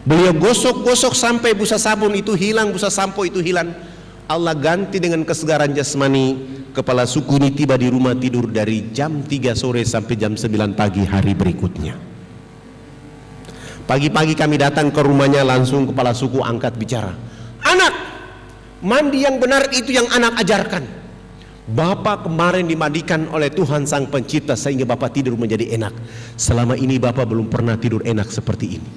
Beliau gosok-gosok sampai busa sabun itu hilang, busa sampo itu hilang. Allah ganti dengan kesegaran jasmani. Kepala suku ini tiba di rumah tidur dari jam 3 sore sampai jam 9 pagi hari berikutnya. Pagi-pagi kami datang ke rumahnya, langsung kepala suku angkat bicara. Anak, mandi yang benar itu yang anak ajarkan. Bapak kemarin dimandikan oleh Tuhan Sang Pencipta sehingga Bapak tidur menjadi enak. Selama ini Bapak belum pernah tidur enak seperti ini.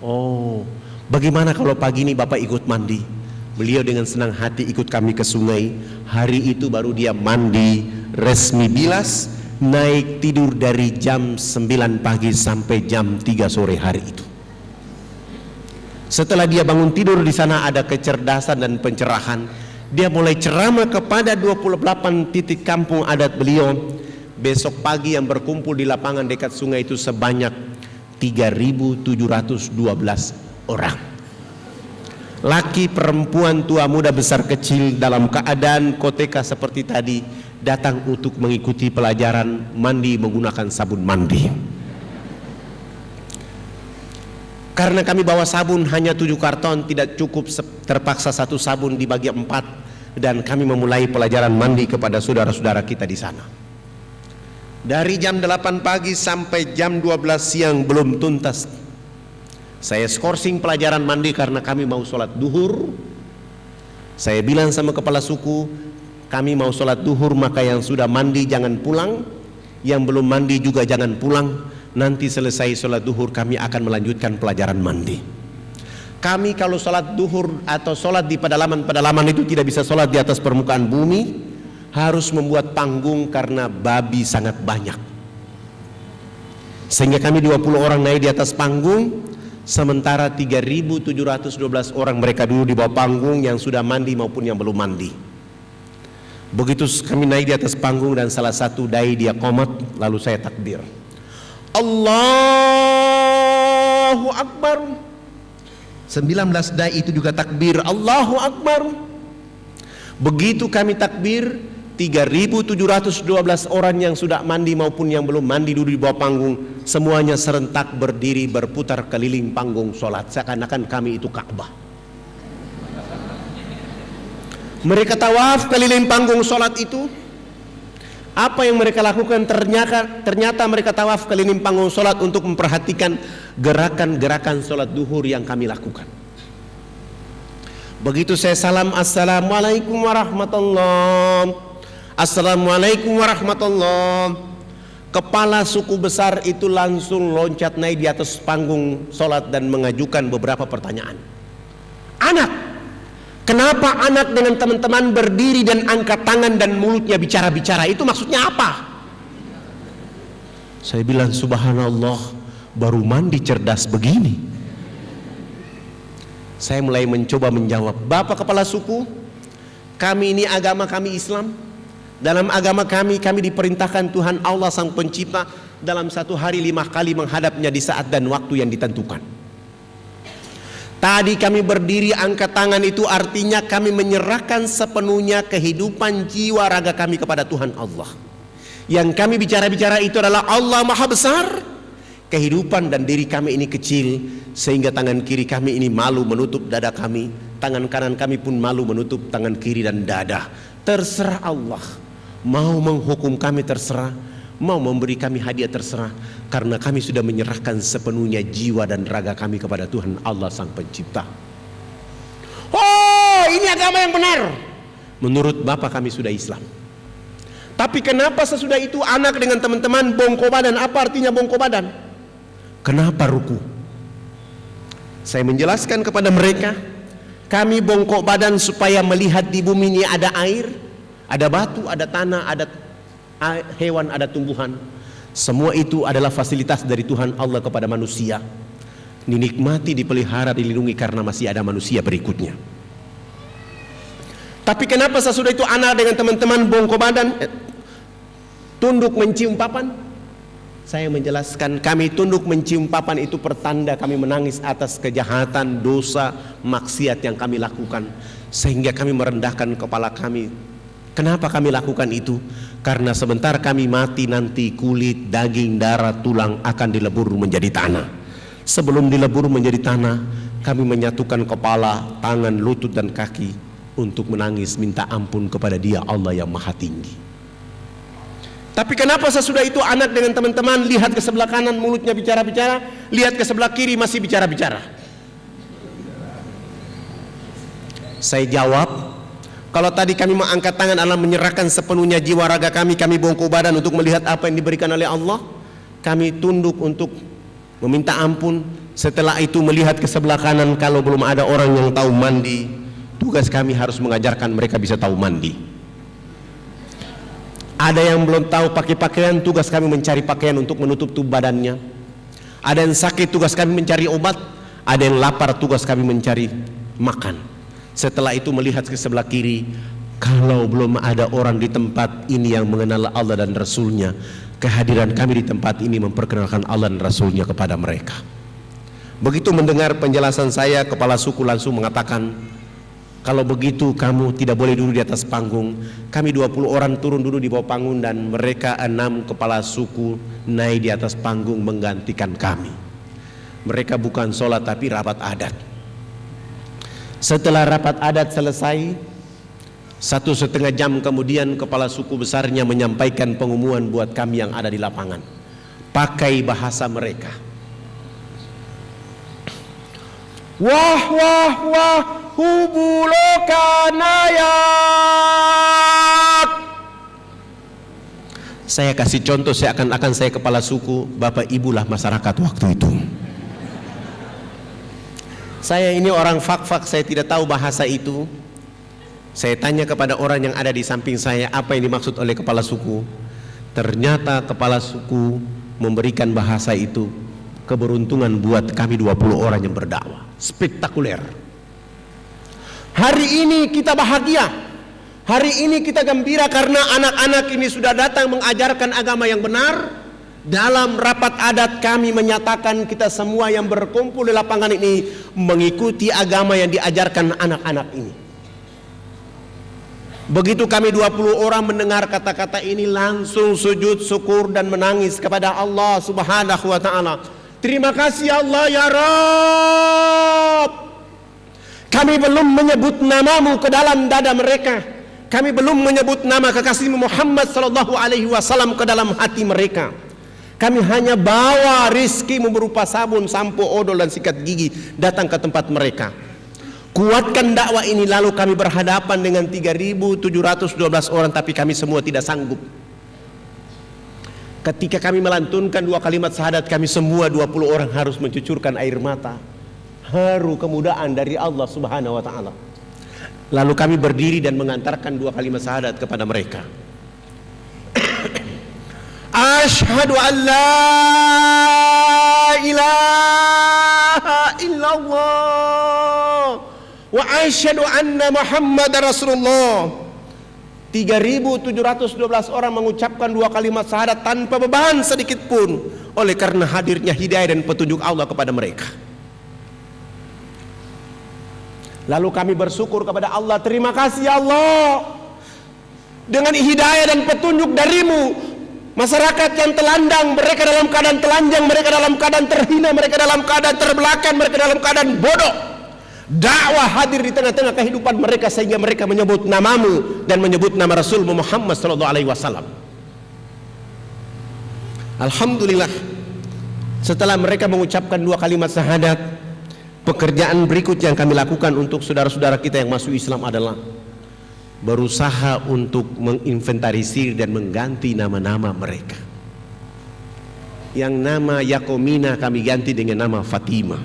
Oh, bagaimana kalau pagi ini Bapak ikut mandi? Beliau dengan senang hati ikut kami ke sungai. Hari itu baru dia mandi resmi bilas, naik tidur dari jam 9 pagi sampai jam 3 sore hari itu. Setelah dia bangun tidur, di sana ada kecerdasan dan pencerahan. Dia mulai ceramah kepada 28 titik kampung adat beliau. Besok pagi yang berkumpul di lapangan dekat sungai itu sebanyak 3.712 orang. Laki, perempuan, tua, muda, besar, kecil dalam keadaan koteka seperti tadi datang untuk mengikuti pelajaran mandi menggunakan sabun mandi. Karena kami bawa sabun hanya 7 karton, tidak cukup, terpaksa 1 sabun dibagi 4, dan kami memulai pelajaran mandi kepada saudara-saudara kita di sana. Dari jam 8 pagi sampai jam 12 siang belum tuntas. Saya skorsing pelajaran mandi karena kami mau sholat duhur. Saya bilang sama kepala suku, kami mau sholat duhur, maka yang sudah mandi jangan pulang, yang belum mandi juga jangan pulang. Nanti selesai sholat duhur kami akan melanjutkan pelajaran mandi. Kami kalau sholat duhur atau sholat di pedalaman itu tidak bisa sholat di atas permukaan bumi, harus membuat panggung karena babi sangat banyak. Sehingga kami 20 orang naik di atas panggung, sementara 3.712 orang mereka dulu di bawah panggung yang sudah mandi maupun yang belum mandi. Begitu kami naik di atas panggung dan salah satu dai dia qomat, lalu saya takbir. Allahu Akbar. 19 dai itu juga takbir Allahu Akbar. Begitu kami takbir, 3.712 orang yang sudah mandi maupun yang belum mandi duduk di bawah panggung, semuanya serentak berdiri berputar keliling panggung sholat seakan-akan kami itu Ka'bah. Mereka tawaf keliling panggung sholat itu. Apa yang mereka lakukan? Ternyata mereka tawaf keliling panggung sholat untuk memperhatikan gerakan-gerakan sholat duhur yang kami lakukan. Begitu saya salam, assalamualaikum warahmatullahi, assalamualaikum warahmatullahi, kepala suku besar itu langsung loncat naik di atas panggung sholat dan mengajukan beberapa pertanyaan. Anak, kenapa anak dengan teman-teman berdiri dan angkat tangan dan mulutnya bicara-bicara? Itu maksudnya apa? Saya bilang, subhanallah, baru mandi cerdas begini. Saya mulai mencoba menjawab, Bapak kepala suku, kami ini agama kami Islam. Dalam agama kami diperintahkan Tuhan Allah Sang Pencipta dalam satu hari 5 kali menghadapnya di saat dan waktu yang ditentukan. Tadi kami berdiri angkat tangan itu artinya kami menyerahkan sepenuhnya kehidupan jiwa raga kami kepada Tuhan Allah. Yang kami bicara-bicara itu adalah Allah Maha Besar. Kehidupan dan diri kami ini kecil, sehingga tangan kiri kami ini malu menutup dada kami, tangan kanan kami pun malu menutup tangan kiri dan dada. Terserah Allah, mau menghukum kami terserah, mau memberi kami hadiah terserah, karena kami sudah menyerahkan sepenuhnya jiwa dan raga kami kepada Tuhan Allah Sang Pencipta. Oh, ini agama yang benar. Menurut Bapak kami sudah Islam. Tapi kenapa sesudah itu anak dengan teman-teman bongko badan? Apa artinya bongko badan? Kenapa ruku? Saya menjelaskan kepada mereka, kami bongkok badan supaya melihat di bumi ini ada air, ada batu, ada tanah, ada hewan, ada tumbuhan. Semua itu adalah fasilitas dari Tuhan Allah kepada manusia. Dinikmati, dipelihara, dilindungi karena masih ada manusia berikutnya. Tapi kenapa sesudah itu anak dengan teman-teman bongkok badan, tunduk mencium papan? Saya menjelaskan, kami tunduk mencium papan itu pertanda kami menangis atas kejahatan, dosa, maksiat yang kami lakukan, sehingga kami merendahkan kepala kami. Kenapa kami lakukan itu? Karena sebentar kami mati nanti kulit, daging, darah, tulang akan dilebur menjadi tanah. Sebelum dilebur menjadi tanah, kami menyatukan kepala, tangan, lutut dan kaki untuk menangis minta ampun kepada Dia Allah yang Maha Tinggi. Tapi kenapa sesudah itu anak dengan teman-teman lihat ke sebelah kanan mulutnya bicara-bicara, lihat ke sebelah kiri masih bicara-bicara? Saya jawab, kalau tadi kami mengangkat tangan adalah menyerahkan sepenuhnya jiwa raga kami bongkok badan untuk melihat apa yang diberikan oleh Allah, kami tunduk untuk meminta ampun. Setelah itu melihat ke sebelah kanan, kalau belum ada orang yang tahu mandi, tugas kami harus mengajarkan mereka bisa tahu mandi. Ada yang belum tahu pakai pakaian, tugas kami mencari pakaian untuk menutup tubuh badannya. Ada yang sakit, tugas kami mencari obat. Ada yang lapar, tugas kami mencari makan. Setelah itu melihat ke sebelah kiri, kalau belum ada orang di tempat ini yang mengenal Allah dan Rasulnya, kehadiran kami di tempat ini memperkenalkan Allah dan Rasulnya kepada mereka. Begitu mendengar penjelasan saya, kepala suku langsung mengatakan, kalau begitu kamu tidak boleh duduk di atas panggung. Kami 20 orang turun duduk di bawah panggung dan mereka 6 kepala suku naik di atas panggung menggantikan kami. Mereka bukan sholat tapi rapat adat. Setelah rapat adat selesai, 1,5 jam kemudian kepala suku besarnya menyampaikan pengumuman buat kami yang ada di lapangan pakai bahasa mereka. Wah wah wah hubulokanayak. Saya kasih contoh seakan-akan saya kepala suku, bapak ibulah masyarakat waktu itu. Saya ini orang fak-fak, saya tidak tahu bahasa itu. Saya tanya kepada orang yang ada di samping saya apa yang dimaksud oleh kepala suku. Ternyata kepala suku memberikan bahasa itu. Keberuntungan buat kami 20 orang yang berdakwah. Spektakuler. Hari ini kita bahagia. Hari ini kita gembira karena anak-anak ini sudah datang mengajarkan agama yang benar. Dalam rapat adat kami menyatakan kita semua yang berkumpul di lapangan ini mengikuti agama yang diajarkan anak-anak ini. Begitu kami 20 orang mendengar kata-kata ini langsung sujud syukur dan menangis kepada Allah Subhanahu wa taala. Terima kasih Allah ya Rabb. Kami belum menyebut namamu ke dalam dada mereka. Kami belum menyebut nama kekasihmu Muhammad sallallahu alaihi wasallam ke dalam hati mereka. Kami hanya bawa rizkimu berupa sabun, sampo, odol dan sikat gigi datang ke tempat mereka. Kuatkan dakwah ini, lalu kami berhadapan dengan 3.712 orang, tapi kami semua tidak sanggup. Ketika kami melantunkan 2 kalimat syahadat, kami semua 20 orang harus mencucurkan air mata. Haru kemudahan dari Allah Subhanahu wa taala. Lalu kami berdiri dan mengantarkan 2 kalimat syahadat kepada mereka. Asyhadu an la ilaha illallah wa asyhadu anna Muhammadar Rasulullah. 3.712 orang mengucapkan 2 kalimat syahadat tanpa beban sedikit pun, oleh karena hadirnya hidayah dan petunjuk Allah kepada mereka. Lalu kami bersyukur kepada Allah, terima kasih ya Allah, dengan hidayah dan petunjuk darimu masyarakat yang telandang, mereka dalam keadaan telanjang, mereka dalam keadaan terhina, mereka dalam keadaan terbelakang, mereka dalam keadaan bodoh, dakwah hadir di tengah-tengah kehidupan mereka sehingga mereka menyebut namamu dan menyebut nama Rasul Muhammad sallallahu alaihi wasallam. Alhamdulillah, setelah mereka mengucapkan 2 kalimat syahadat, pekerjaan berikut yang kami lakukan untuk saudara-saudara kita yang masuk Islam adalah berusaha untuk menginventarisir dan mengganti nama-nama mereka. Yang nama Yakomina kami ganti dengan nama Fatimah.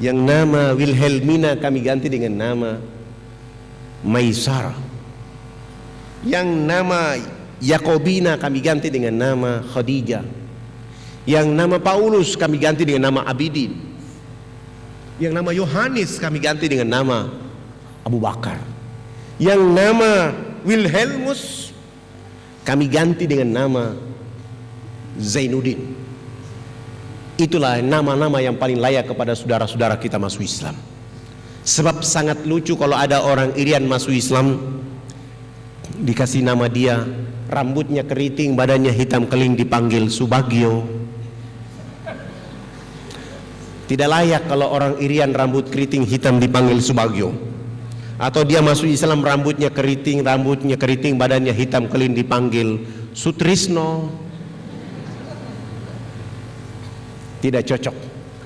Yang nama Wilhelmina kami ganti dengan nama Maisarah. Yang nama Yakobina kami ganti dengan nama Khadijah. Yang nama Paulus kami ganti dengan nama Abidin. Yang nama Yohanes kami ganti dengan nama Abu Bakar. Yang nama Wilhelmus kami ganti dengan nama Zainuddin. Itulah nama-nama yang paling layak kepada saudara-saudara kita masuk Islam. Sebab sangat lucu kalau ada orang Irian masuk Islam, dikasih nama dia, rambutnya keriting, badannya hitam keling, dipanggil Subagio. Tidak layak kalau orang Irian rambut keriting hitam dipanggil Subagio, atau dia masuk Islam rambutnya keriting, badannya hitam kelin dipanggil Sutrisno. Tidak cocok.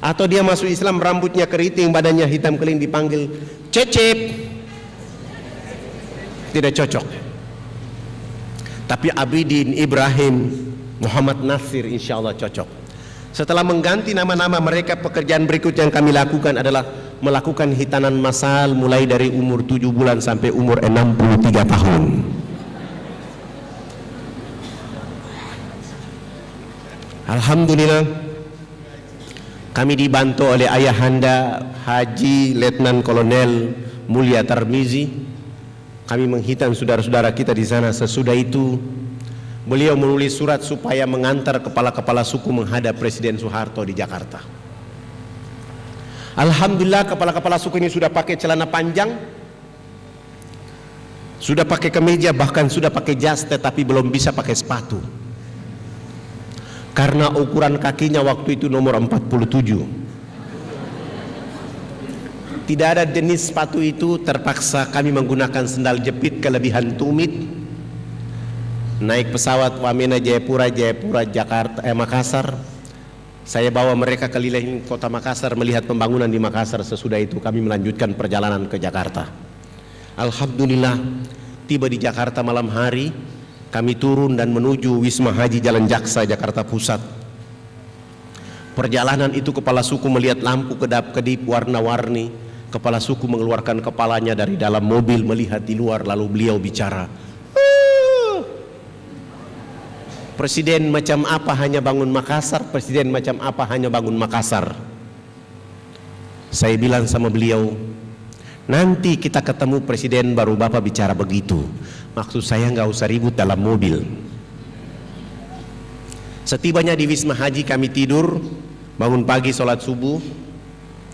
Atau dia masuk Islam rambutnya keriting, badannya hitam kelin dipanggil Cecep. Tidak cocok. Tapi Abidin, Ibrahim, Muhammad Nasir insya Allah cocok. Setelah mengganti nama-nama mereka, pekerjaan berikut yang kami lakukan adalah melakukan hitanan massal mulai dari umur 7 bulan sampai umur 63 tahun. Alhamdulillah, kami dibantu oleh ayahanda Haji Letnan Kolonel Mulia Tarmizi. Kami menghitan saudara-saudara kita di sana. Sesudah itu beliau menulis surat supaya mengantar kepala-kepala suku menghadap Presiden Soeharto di Jakarta. Alhamdulillah, kepala-kepala suku ini sudah pakai celana panjang, sudah pakai kemeja, bahkan sudah pakai jas, tetapi belum bisa pakai sepatu. Karena ukuran kakinya waktu itu nomor 47. Tidak ada jenis sepatu itu, terpaksa kami menggunakan sendal jepit kelebihan tumit. Naik pesawat Wamena Jayapura Jakarta Makassar. Saya bawa mereka keliling kota Makassar melihat pembangunan di Makassar. Sesudah itu kami melanjutkan perjalanan ke Jakarta. Alhamdulillah, tiba di Jakarta malam hari. Kami turun dan menuju Wisma Haji Jalan Jaksa, Jakarta Pusat. Perjalanan itu kepala suku melihat lampu kedap-kedip warna-warni. Kepala suku mengeluarkan kepalanya dari dalam mobil melihat di luar, lalu beliau bicara, Presiden macam apa hanya bangun Makassar, Presiden macam apa hanya bangun Makassar. Saya bilang sama beliau, nanti kita ketemu Presiden baru Bapak bicara begitu. Maksud saya nggak usah ribut dalam mobil. Setibanya di Wisma Haji kami tidur, bangun pagi sholat subuh.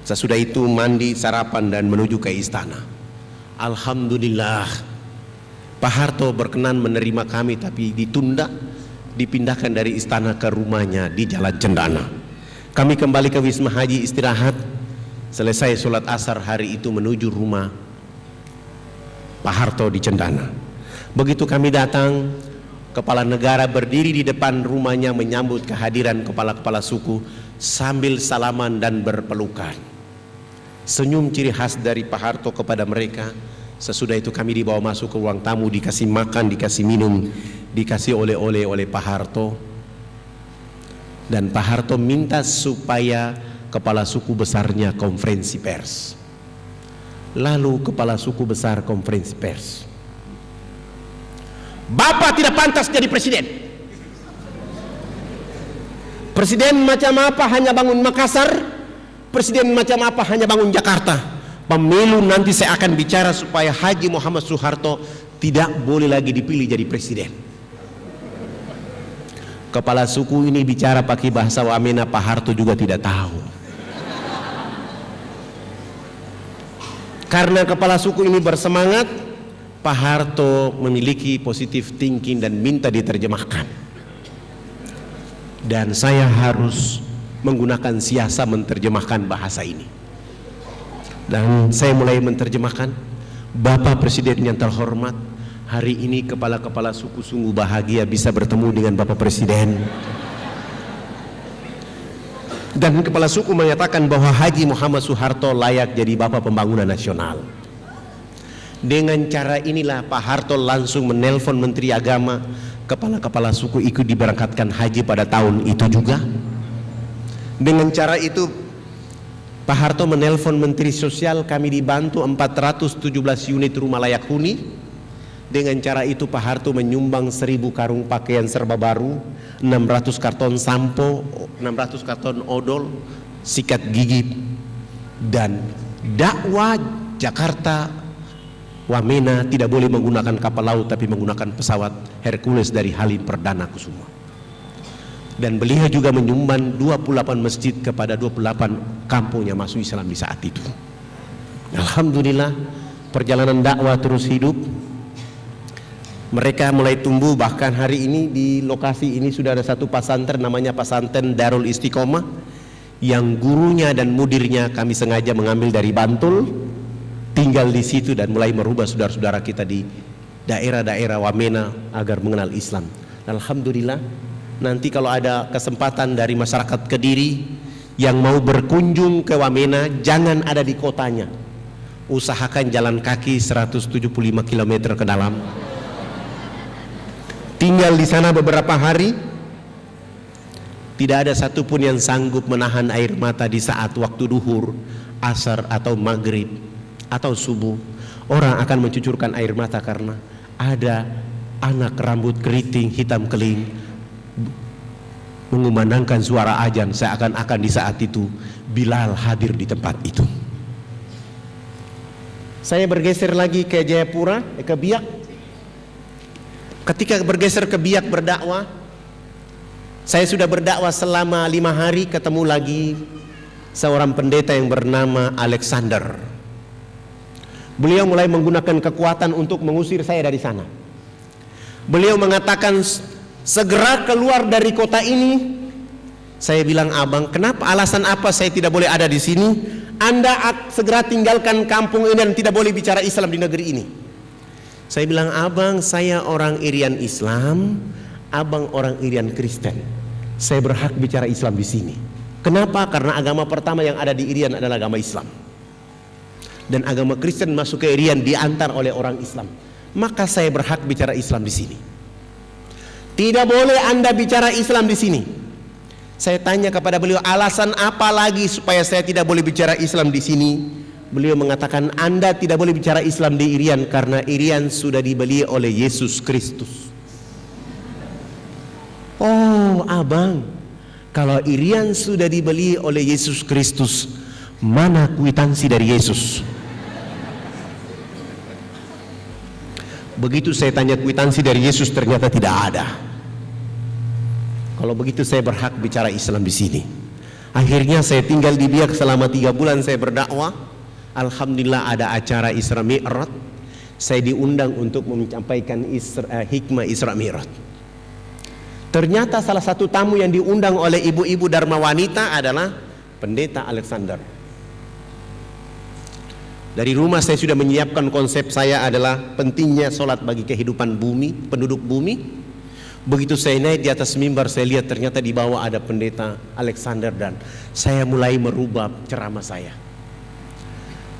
Sesudah itu mandi, sarapan dan menuju ke istana. Alhamdulillah, Pak Harto berkenan menerima kami, tapi ditunda, dipindahkan dari istana ke rumahnya di Jalan Cendana. Kami kembali ke Wisma Haji istirahat. Selesai sholat asar hari itu menuju rumah Pak Harto di Cendana. Begitu kami datang, kepala negara berdiri di depan rumahnya menyambut kehadiran kepala-kepala suku sambil salaman dan berpelukan. Senyum ciri khas dari Pak Harto kepada mereka. Sesudah itu kami dibawa masuk ke ruang tamu, dikasih makan, dikasih minum, dikasih oleh-oleh oleh Pak Harto. Dan Pak Harto minta supaya kepala suku besarnya konferensi pers. Lalu kepala suku besar konferensi pers, Bapak tidak pantas jadi presiden. Presiden macam apa hanya bangun Makassar, presiden macam apa hanya bangun Jakarta. Pemilu nanti saya akan bicara supaya Haji Muhammad Soeharto tidak boleh lagi dipilih jadi presiden. Kepala suku ini bicara pakai bahasa Wamena, Pak Harto juga tidak tahu. Karena kepala suku ini bersemangat, Pak Harto memiliki positive thinking dan minta diterjemahkan. Dan saya harus menggunakan siasa menerjemahkan bahasa ini. Dan saya mulai menerjemahkan. Bapak Presiden yang terhormat, hari ini kepala-kepala suku sungguh bahagia bisa bertemu dengan Bapak Presiden. Dan kepala suku menyatakan bahwa Haji Muhammad Soeharto layak jadi Bapak Pembangunan Nasional. Dengan cara inilah Pak Harto langsung menelpon Menteri Agama, kepala-kepala suku ikut diberangkatkan haji pada tahun itu juga. Dengan cara itu Pak Harto menelpon Menteri Sosial, kami dibantu 417 unit rumah layak huni. Dengan cara itu Pak Harto menyumbang 1000 karung pakaian serba baru, 600 karton sampo, 600 karton odol, sikat gigi, dan dakwah Jakarta Wamena tidak boleh menggunakan kapal laut tapi menggunakan pesawat Hercules dari Halim Perdana Kusuma. Dan beliau juga menyumbang 28 masjid kepada 28 kampung yang masuk Islam di saat itu. Alhamdulillah, perjalanan dakwah terus hidup. Mereka mulai tumbuh, bahkan hari ini di lokasi ini sudah ada satu pesantren namanya Pesantren Darul Istiqomah yang gurunya dan mudirnya kami sengaja mengambil dari Bantul, tinggal di situ dan mulai merubah saudara-saudara kita di daerah-daerah Wamena agar mengenal Islam. Alhamdulillah, nanti kalau ada kesempatan dari masyarakat Kediri yang mau berkunjung ke Wamena, jangan ada di kotanya, usahakan jalan kaki 175 km ke dalam, tinggal di sana beberapa hari. Tidak ada satupun yang sanggup menahan air mata di saat waktu duhur, asar atau maghrib atau subuh. Orang akan mencucurkan air mata karena ada anak rambut keriting hitam keling mengumandangkan suara azan, seakan-akan di saat itu Bilal hadir di tempat itu. Saya bergeser lagi ke Jayapura, ke Biak. Ketika bergeser ke Biak berdakwah, saya sudah berdakwah selama 5 hari, ketemu lagi seorang pendeta yang bernama Alexander. Beliau mulai menggunakan kekuatan untuk mengusir saya dari sana. Beliau mengatakan, segera keluar dari kota ini. Saya bilang, abang, kenapa, alasan apa saya tidak boleh ada di sini? Anda segera tinggalkan kampung ini dan tidak boleh bicara Islam di negeri ini. Saya bilang, abang, saya orang Irian Islam, abang orang Irian Kristen. Saya berhak bicara Islam di sini. Kenapa? Karena agama pertama yang ada di Irian adalah agama Islam. Dan agama Kristen masuk ke Irian diantar oleh orang Islam. Maka saya berhak bicara Islam di sini. Tidak boleh Anda bicara Islam di sini. Saya tanya kepada beliau, alasan apa lagi supaya saya tidak boleh bicara Islam di sini? Beliau mengatakan, Anda tidak boleh bicara Islam di Irian karena Irian sudah dibeli oleh Yesus Kristus. Oh, abang, kalau Irian sudah dibeli oleh Yesus Kristus, mana kwitansi dari Yesus? Begitu saya tanya kwitansi dari Yesus, ternyata tidak ada. Kalau begitu saya berhak bicara Islam di sini. Akhirnya saya tinggal di Biak selama 3 bulan saya berdakwah. Alhamdulillah ada acara Isra Mi'raj. Saya diundang untuk menyampaikan hikmah Isra Mi'raj. Ternyata salah satu tamu yang diundang oleh ibu-ibu Dharma Wanita adalah Pendeta Alexander. Dari rumah saya sudah menyiapkan konsep saya adalah pentingnya sholat bagi kehidupan bumi, penduduk bumi. Begitu saya naik di atas mimbar, saya lihat ternyata di bawah ada Pendeta Alexander dan saya mulai merubah ceramah saya.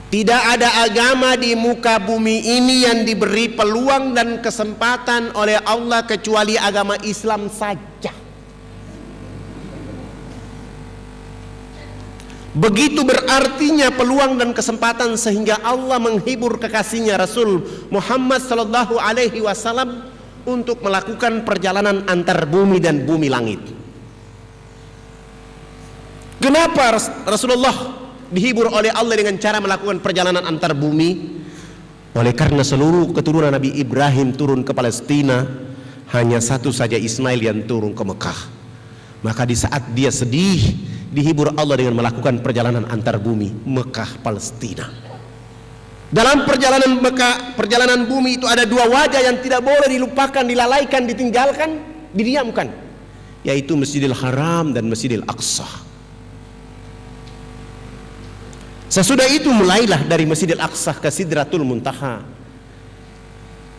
Tidak ada agama di muka bumi ini yang diberi peluang dan kesempatan oleh Allah kecuali agama Islam saja. Begitu berartinya peluang dan kesempatan sehingga Allah menghibur kekasihnya Rasul Muhammad sallallahu alaihi wasallam untuk melakukan perjalanan antar bumi dan bumi langit. Kenapa Rasulullah dihibur oleh Allah dengan cara melakukan perjalanan antar bumi? Oleh karena seluruh keturunan Nabi Ibrahim turun ke Palestina, hanya satu saja Ismail yang turun ke Mekah. Maka di saat dia sedih, dihibur Allah dengan melakukan perjalanan antar bumi, Mekah Palestina. Dalam perjalanan bumi itu ada 2 wajah yang tidak boleh dilupakan, dilalaikan, ditinggalkan, didiamkan, yaitu Masjidil Haram dan Masjidil Aqsa. Sesudah itu mulailah dari Masjidil Aqsa ke Sidratul Muntaha.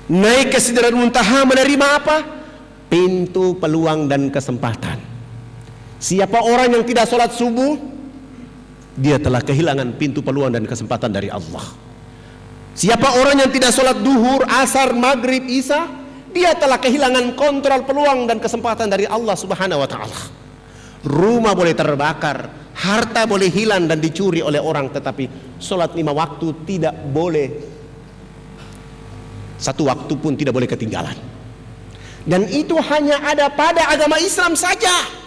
Naik ke Sidratul Muntaha menerima apa? Pintu peluang dan kesempatan. Siapa orang yang tidak sholat subuh, dia telah kehilangan pintu peluang dan kesempatan dari Allah. Siapa orang yang tidak sholat duhur, asar, maghrib, isya, dia telah kehilangan kontrol peluang dan kesempatan dari Allah subhanahu wa ta'ala. Rumah boleh terbakar, harta boleh hilang dan dicuri oleh orang, tetapi sholat 5 waktu tidak boleh, 1 waktu pun tidak boleh ketinggalan. Dan itu hanya ada pada agama Islam saja.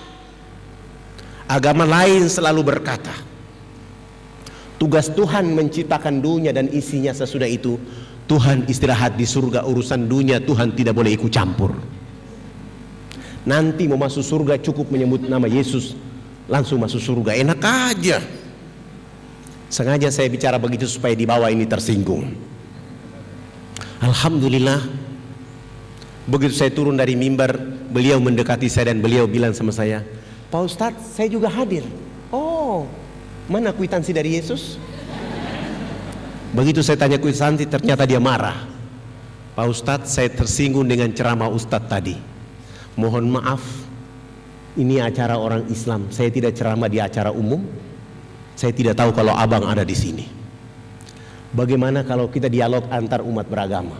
Agama lain selalu berkata, tugas Tuhan menciptakan dunia dan isinya, sesudah itu Tuhan istirahat di surga, urusan dunia Tuhan tidak boleh ikut campur. Nanti mau masuk surga cukup menyebut nama Yesus, langsung masuk surga, enak aja. Sengaja saya bicara begitu supaya di bawah ini tersinggung. Alhamdulillah, begitu saya turun dari mimbar, beliau mendekati saya dan beliau bilang sama saya, Pak Ustadz, saya juga hadir. Oh, Mana kwitansi dari Yesus? Begitu saya tanya kwitansi, ternyata dia marah. Pak Ustadz, saya tersinggung dengan ceramah Ustadz tadi. Mohon maaf, ini acara orang Islam. Saya tidak ceramah di acara umum. Saya tidak tahu kalau abang ada di sini. Bagaimana kalau kita dialog antar umat beragama?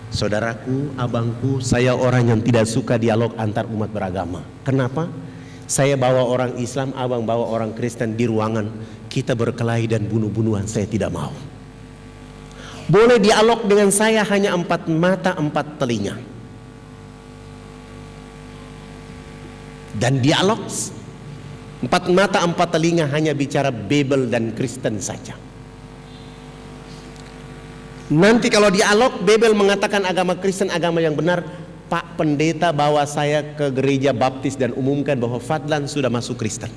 Saudaraku, abangku, saya orang yang tidak suka dialog antar umat beragama. Kenapa? Saya bawa orang Islam, abang bawa orang Kristen di ruangan. Kita berkelahi dan bunuh-bunuhan, saya tidak mau. Boleh dialog dengan saya hanya 4 mata 4 telinga. Dan dialog 4 mata 4 telinga hanya bicara Bible dan Kristen saja. Nanti kalau dialog Bible mengatakan agama Kristen agama yang benar, Pak Pendeta bawa saya ke gereja baptis dan umumkan bahwa Fadlan sudah masuk Kristen.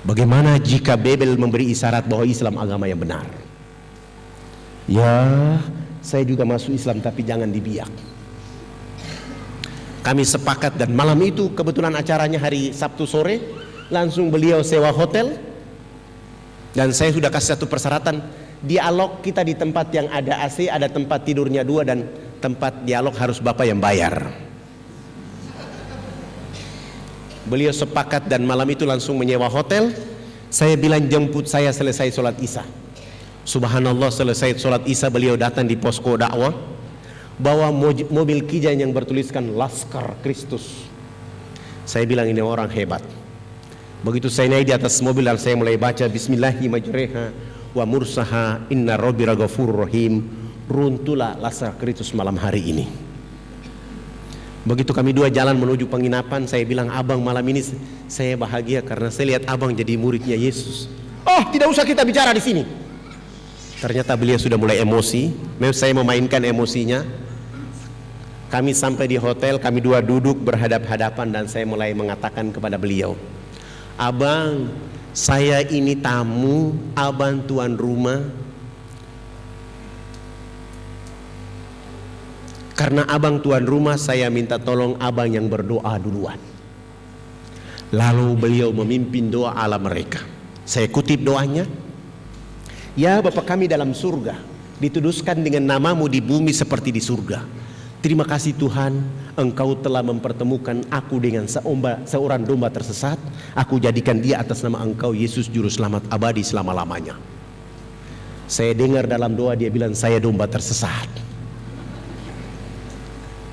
Bagaimana jika Bible memberi isyarat bahwa Islam agama yang benar? Ya, saya juga masuk Islam tapi jangan dibiak. Kami sepakat dan malam itu kebetulan acaranya hari Sabtu sore, langsung beliau sewa hotel. Dan saya sudah kasih satu persyaratan, dialog kita di tempat yang ada AC, ada tempat tidurnya 2 dan tempat dialog harus Bapak yang bayar. Beliau sepakat dan malam itu langsung menyewa hotel. Saya bilang jemput saya selesai sholat Isya. Subhanallah, selesai sholat Isya beliau datang di posko dakwah, bawa mobil kijang yang bertuliskan Laskar Kristus. Saya bilang ini orang hebat. Begitu saya naik di atas mobil dan saya mulai baca Bismillahi majreha wa mursaha inna rabbira ghafurur rahim, runtulah Laskar Kristus malam hari ini. Begitu kami dua jalan menuju penginapan, saya bilang, abang malam ini saya bahagia karena saya lihat abang jadi muridnya Yesus. Oh, tidak usah kita bicara di sini. Ternyata beliau sudah mulai emosi. Saya memainkan emosinya. Kami sampai di hotel, kami dua duduk berhadap-hadapan dan saya mulai mengatakan kepada beliau, abang, saya ini tamu, abang tuan rumah. Karena abang tuan rumah, saya minta tolong abang yang berdoa duluan. Lalu beliau memimpin doa ala mereka. Saya kutip doanya. Ya Bapa kami dalam surga, dituduskan dengan namamu di bumi seperti di surga. Terima kasih Tuhan, Engkau telah mempertemukan aku dengan seorang domba tersesat. Aku jadikan dia atas nama Engkau, Yesus Juru Selamat abadi selama-lamanya. Saya dengar dalam doa dia bilang, saya domba tersesat.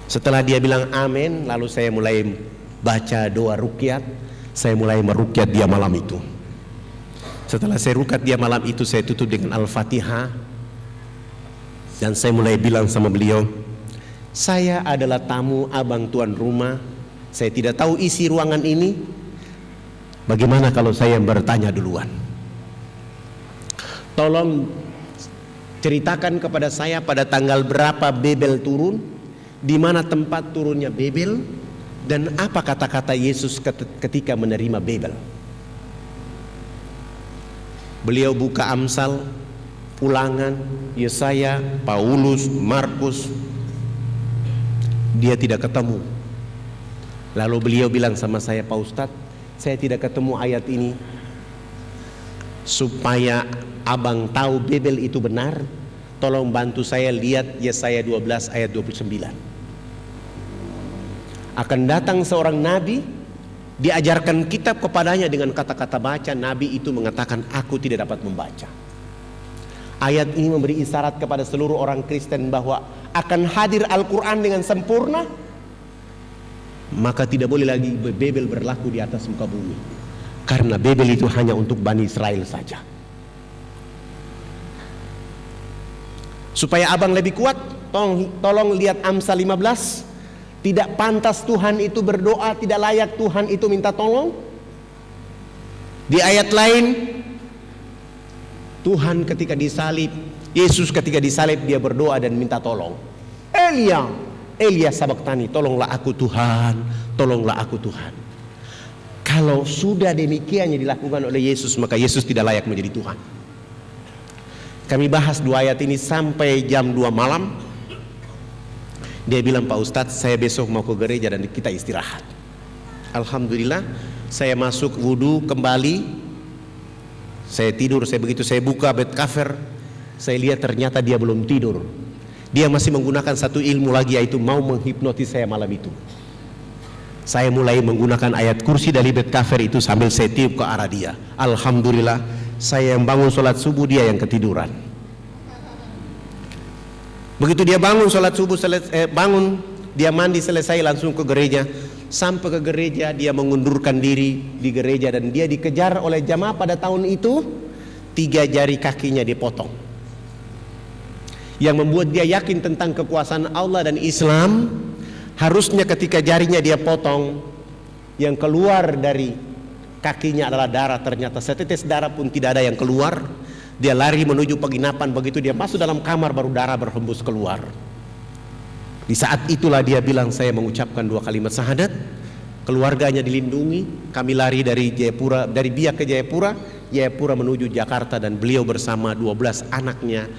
Setelah dia bilang amin, lalu saya mulai baca doa rukyat. Saya mulai merukyat dia malam itu. Setelah saya rukyat dia malam itu, saya tutup dengan Al-Fatihah. Dan saya mulai bilang sama beliau, saya adalah tamu abang tuan rumah. Saya tidak tahu isi ruangan ini. Bagaimana kalau saya bertanya duluan? Tolong ceritakan kepada saya pada tanggal berapa Babel turun, di mana tempat turunnya Babel, dan apa kata-kata Yesus ketika menerima Babel. Beliau buka Amsal, Ulangan, Yesaya, Paulus, Markus. Dia tidak ketemu. Lalu beliau bilang sama saya, Pak Ustadz, saya tidak ketemu ayat ini. Supaya abang tahu Babel itu benar, tolong bantu saya lihat Yesaya 12 ayat 29. Akan datang seorang nabi, diajarkan kitab kepadanya dengan kata-kata baca. Nabi itu mengatakan, aku tidak dapat membaca. Ayat ini memberi isyarat kepada seluruh orang Kristen bahwa akan hadir Al-Quran dengan sempurna. Maka tidak boleh lagi Babel berlaku di atas muka bumi, karena Babel itu hanya untuk Bani Israel saja. Supaya abang lebih kuat, tolong lihat Amsal 15. Tidak pantas Tuhan itu berdoa, tidak layak Tuhan itu minta tolong. Di ayat lain, Tuhan ketika disalib, Yesus ketika disalib dia berdoa dan minta tolong. Elia sabaktani, tolonglah aku Tuhan, tolonglah aku Tuhan. Kalau sudah demikiannya dilakukan oleh Yesus, maka Yesus tidak layak menjadi Tuhan. Kami bahas 2 ayat ini sampai jam 2 malam. Dia bilang, Pak Ustadz, saya besok mau ke gereja dan kita istirahat. Alhamdulillah, saya masuk wudhu kembali. Saya tidur, begitu saya buka bed cover, saya lihat ternyata dia belum tidur. Dia masih menggunakan satu ilmu lagi, yaitu mau menghipnotis saya malam itu. Saya mulai menggunakan ayat kursi dari bed cover itu sambil saya tiup ke arah dia. Alhamdulillah, saya yang bangun sholat subuh, dia yang ketiduran. Begitu dia bangun sholat subuh, bangun, dia mandi selesai langsung ke gereja. Sampai ke gereja, dia mengundurkan diri di gereja dan dia dikejar oleh jamaah pada tahun itu. 3 jari kakinya dipotong, yang membuat dia yakin tentang kekuasaan Allah dan Islam. Harusnya ketika jarinya dia potong, yang keluar dari kakinya adalah darah. Ternyata setetes darah pun tidak ada yang keluar. Dia lari menuju penginapan. Begitu dia masuk dalam kamar, baru darah berhembus keluar. Di saat itulah dia bilang, saya mengucapkan 2 kalimat syahadat. Keluarganya dilindungi. Kami lari dari Jayapura, dari Biak ke Jayapura, Jayapura menuju Jakarta, dan beliau bersama 12 anaknya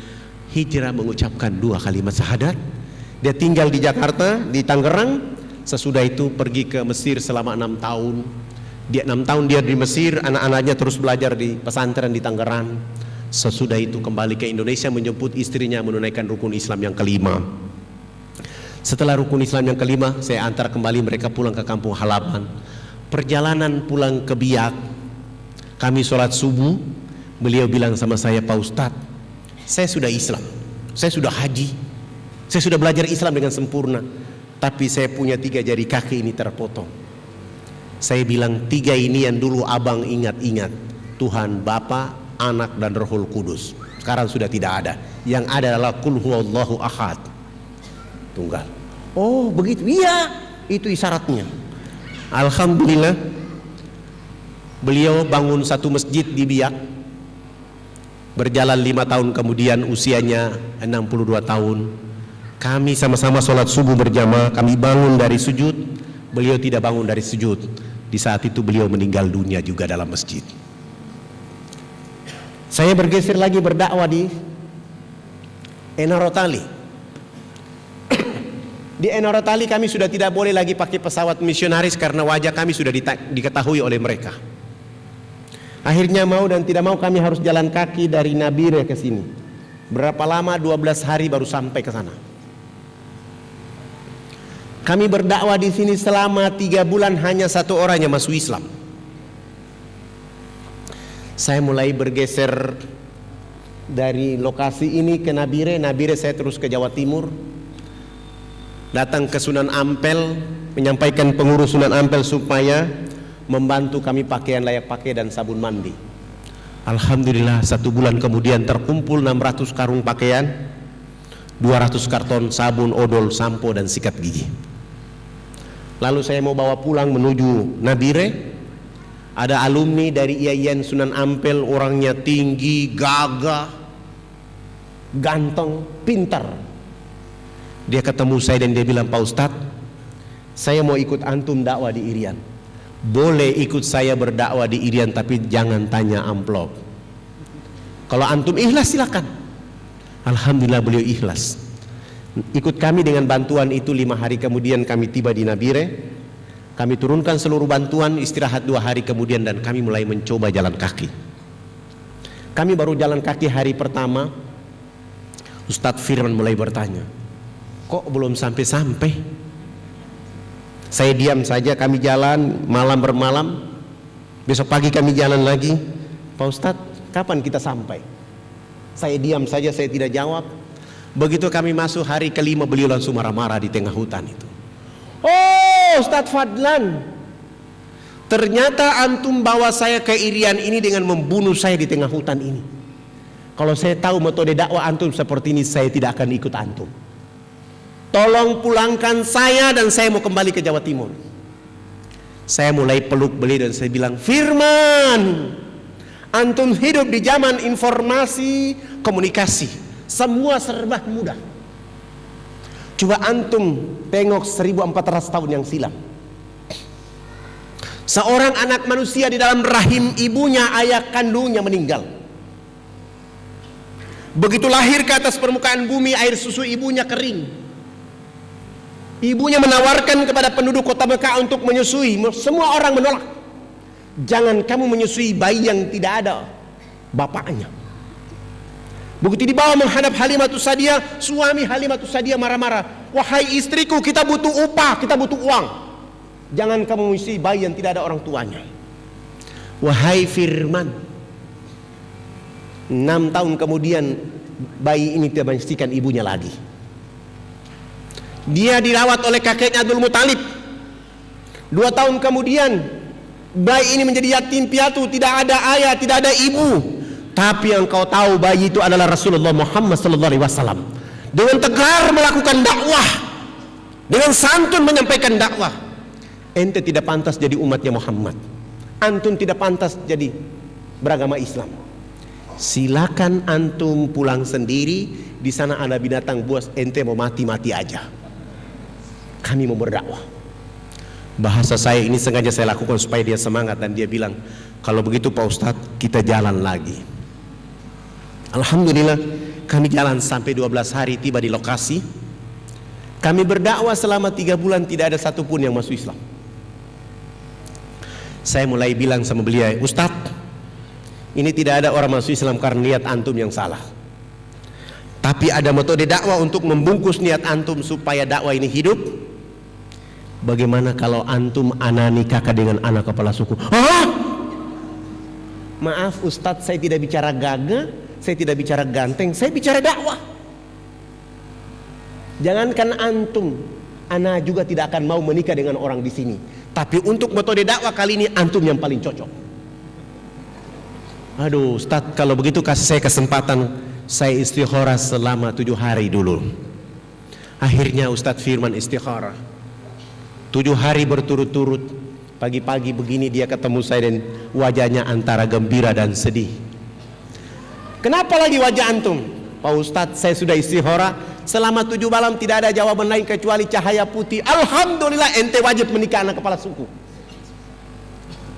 hijrah mengucapkan 2 kalimat syahadat. Dia tinggal di Jakarta, di Tangerang. Sesudah itu pergi ke Mesir selama 6 tahun. Dia 6 tahun dia di Mesir, anak-anaknya terus belajar di pesantren di Tangerang. Sesudah itu kembali ke Indonesia menjemput istrinya menunaikan rukun Islam yang kelima. Setelah rukun Islam yang kelima, saya antar kembali mereka pulang ke kampung halaman. Perjalanan pulang ke Biak, kami sholat subuh. Beliau bilang sama saya, Pak Ustadz, saya sudah Islam, saya sudah haji, saya sudah belajar Islam dengan sempurna, tapi saya punya 3 jari kaki ini terpotong. Saya bilang, 3 ini yang dulu abang ingat-ingat, Tuhan Bapa, Anak, dan Rohul Kudus. Sekarang sudah tidak ada. Yang ada adalah Qul huwallahu ahad, tunggal. Oh begitu, iya, itu isyaratnya. Alhamdulillah, beliau bangun satu masjid di Biak. Berjalan 5 tahun kemudian, usianya 62 tahun. Kami sama-sama sholat subuh berjamaah. Kami bangun dari sujud, beliau tidak bangun dari sujud. Di saat itu beliau meninggal dunia juga dalam masjid. Saya bergeser lagi berdakwah di Enarotali. Di Enarotali kami sudah tidak boleh lagi pakai pesawat misionaris karena wajah kami sudah diketahui oleh mereka. Akhirnya mau dan tidak mau kami harus jalan kaki dari Nabire ke sini. Berapa lama? 12 hari baru sampai ke sana. Kami berdakwah di sini selama 3 bulan, hanya 1 orang yang masuk Islam. Saya mulai bergeser dari lokasi ini ke Nabire. Nabire saya terus ke Jawa Timur. Datang ke Sunan Ampel, menyampaikan pengurus Sunan Ampel supaya membantu kami pakaian layak pakai dan sabun mandi. Alhamdulillah, 1 bulan kemudian terkumpul 600 karung pakaian, 200 karton sabun, odol, sampo, dan sikat gigi. Lalu saya mau bawa pulang menuju Nabire. Ada alumni dari IAIN Sunan Ampel, orangnya tinggi, gagah, ganteng, pintar. Dia ketemu saya dan dia bilang, Pak Ustadz, saya mau ikut antum dakwah di Irian. Boleh ikut saya berdakwah di Irian, tapi jangan tanya amplop. Kalau antum ikhlas silakan. Alhamdulillah beliau ikhlas. Ikut kami dengan bantuan itu. 5 hari kemudian kami tiba di Nabire. Kami turunkan seluruh bantuan, istirahat 2 hari kemudian, dan kami mulai mencoba jalan kaki. Kami baru jalan kaki hari pertama, Ustadz Firman mulai bertanya, kok belum sampai-sampai? Saya diam saja. Kami jalan malam bermalam. Besok pagi kami jalan lagi. Pak Ustadz, kapan kita sampai? Saya diam saja, saya tidak jawab. Begitu kami masuk hari kelima, beliau langsung marah-marah di tengah hutan itu. Oh Ustadz Fadlan, ternyata antum bawa saya ke Irian ini dengan membunuh saya di tengah hutan ini. Kalau saya tahu metode dakwah antum seperti ini, saya tidak akan ikut antum. Tolong pulangkan saya dan saya mau kembali ke Jawa Timur. Saya mulai peluk beliau dan saya bilang, Firman, antum hidup di zaman informasi, komunikasi, semua serba mudah. Coba antum tengok 1400 tahun yang silam. Seorang anak manusia di dalam rahim ibunya, ayah kandungnya meninggal. Begitu lahir ke atas permukaan bumi, air susu ibunya kering. Ibunya menawarkan kepada penduduk kota Mekah untuk menyusui. Semua orang menolak. Jangan kamu menyusui bayi yang tidak ada bapaknya. Begitu dibawa menghadap Halimatus Sa'diyah, suami Halimatus Sa'diyah marah-marah. Wahai istriku, kita butuh upah, kita butuh uang. Jangan kamu isi bayi yang tidak ada orang tuanya. Wahai Firman, 6 tahun kemudian bayi ini tidak menyaksikan ibunya lagi. Dia dirawat oleh kakeknya Abdul Muthalib. 2 tahun kemudian bayi ini menjadi yatim piatu, tidak ada ayah, tidak ada ibu. Tapi yang kau tahu, bayi itu adalah Rasulullah Muhammad SAW. Dengan tegar melakukan dakwah, dengan santun menyampaikan dakwah. Ente tidak pantas jadi umatnya Muhammad. Antum tidak pantas jadi beragama Islam. Silakan antum pulang sendiri. Di sana ada binatang buas, ente mau mati-mati aja. Kami mau berdakwah. Bahasa saya ini sengaja saya lakukan supaya dia semangat. Dan dia bilang, kalau begitu Pak Ustadz, kita jalan lagi. Alhamdulillah, kami jalan sampai 12 hari, tiba di lokasi. Kami berdakwah selama 3 bulan, tidak ada satupun yang masuk Islam. Saya mulai bilang sama beliau, Ustadz, ini tidak ada orang masuk Islam karena niat antum yang salah. Tapi ada metode dakwah untuk membungkus niat antum supaya dakwah ini hidup. Bagaimana kalau antum ana nikah dengan anak kepala suku? Hah? Maaf Ustadz, saya tidak bicara gagah, saya tidak bicara ganteng, saya bicara dakwah. Jangankan antum, ana juga tidak akan mau menikah dengan orang di sini. Tapi untuk metode dakwah kali ini antum yang paling cocok. Aduh Ustadz, kalau begitu kasih saya kesempatan, saya istikharah selama 7 hari dulu. Akhirnya Ustadz Firman istikharah 7 hari berturut-turut. Pagi-pagi begini dia ketemu saya dan wajahnya antara gembira dan sedih. Kenapa lagi wajah antum? Pak Ustadz, saya sudah istikharah selama 7 malam, tidak ada jawaban lain kecuali cahaya putih. Alhamdulillah, ente wajib menikah anak kepala suku.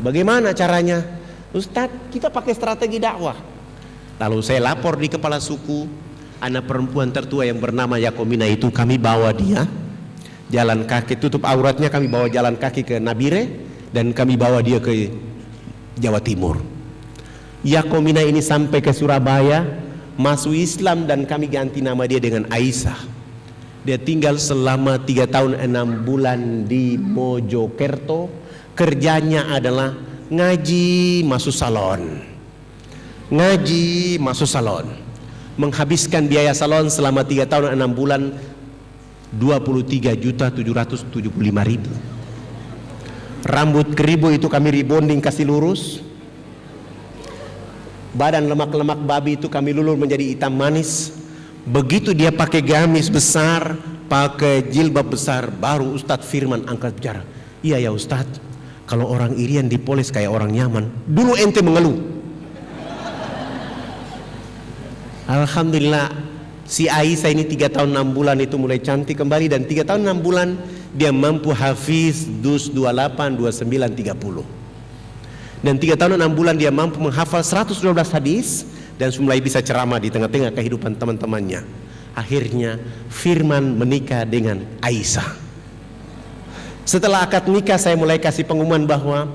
Bagaimana caranya? Ustadz, kita pakai strategi dakwah. Lalu saya lapor di kepala suku, anak perempuan tertua yang bernama Yakomina itu, kami bawa dia jalan kaki, tutup auratnya, kami bawa jalan kaki ke Nabire, dan kami bawa dia ke Jawa Timur. Yakomina ini sampai ke Surabaya, masuk Islam, dan kami ganti nama dia dengan Aisyah. Dia tinggal selama 3 tahun 6 bulan di Mojokerto. Kerjanya adalah ngaji masuk salon, ngaji masuk salon, menghabiskan biaya salon selama 3 tahun 6 bulan 23.775.000. Rambut keribu itu kami rebonding kasih lurus. Badan lemak-lemak babi itu kami lulur menjadi hitam manis. Begitu dia pakai gamis besar, pakai jilbab besar, baru Ustadz Firman angkat bicara. Iya ya Ustadz, kalau orang Irian dipoles kayak orang Yaman. Dulu ente mengeluh. Alhamdulillah, si Aisyah ini 3 tahun 6 bulan itu mulai cantik kembali, dan 3 tahun 6 bulan dia mampu hafiz dus 28, 29, 30. Dan 3 tahun 6 bulan dia mampu menghafal 112 hadis dan mulai bisa ceramah di tengah-tengah kehidupan teman-temannya. Akhirnya Firman menikah dengan Aisyah. Setelah akad nikah, saya mulai kasih pengumuman bahwa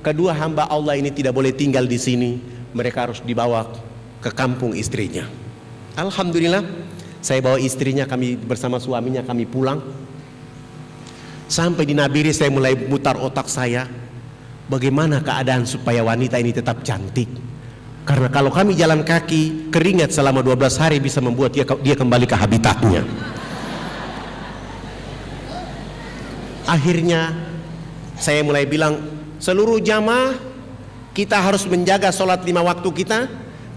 kedua hamba Allah ini tidak boleh tinggal di sini. Mereka harus dibawa ke kampung istrinya. Alhamdulillah, saya bawa istrinya, kami bersama suaminya kami pulang. Sampai di Nabire saya mulai mutar otak saya, bagaimana keadaan supaya wanita ini tetap cantik. Karena kalau kami jalan kaki, keringat selama 12 hari bisa membuat dia kembali ke habitatnya. Akhirnya saya mulai bilang, seluruh jamaah kita harus menjaga sholat 5 waktu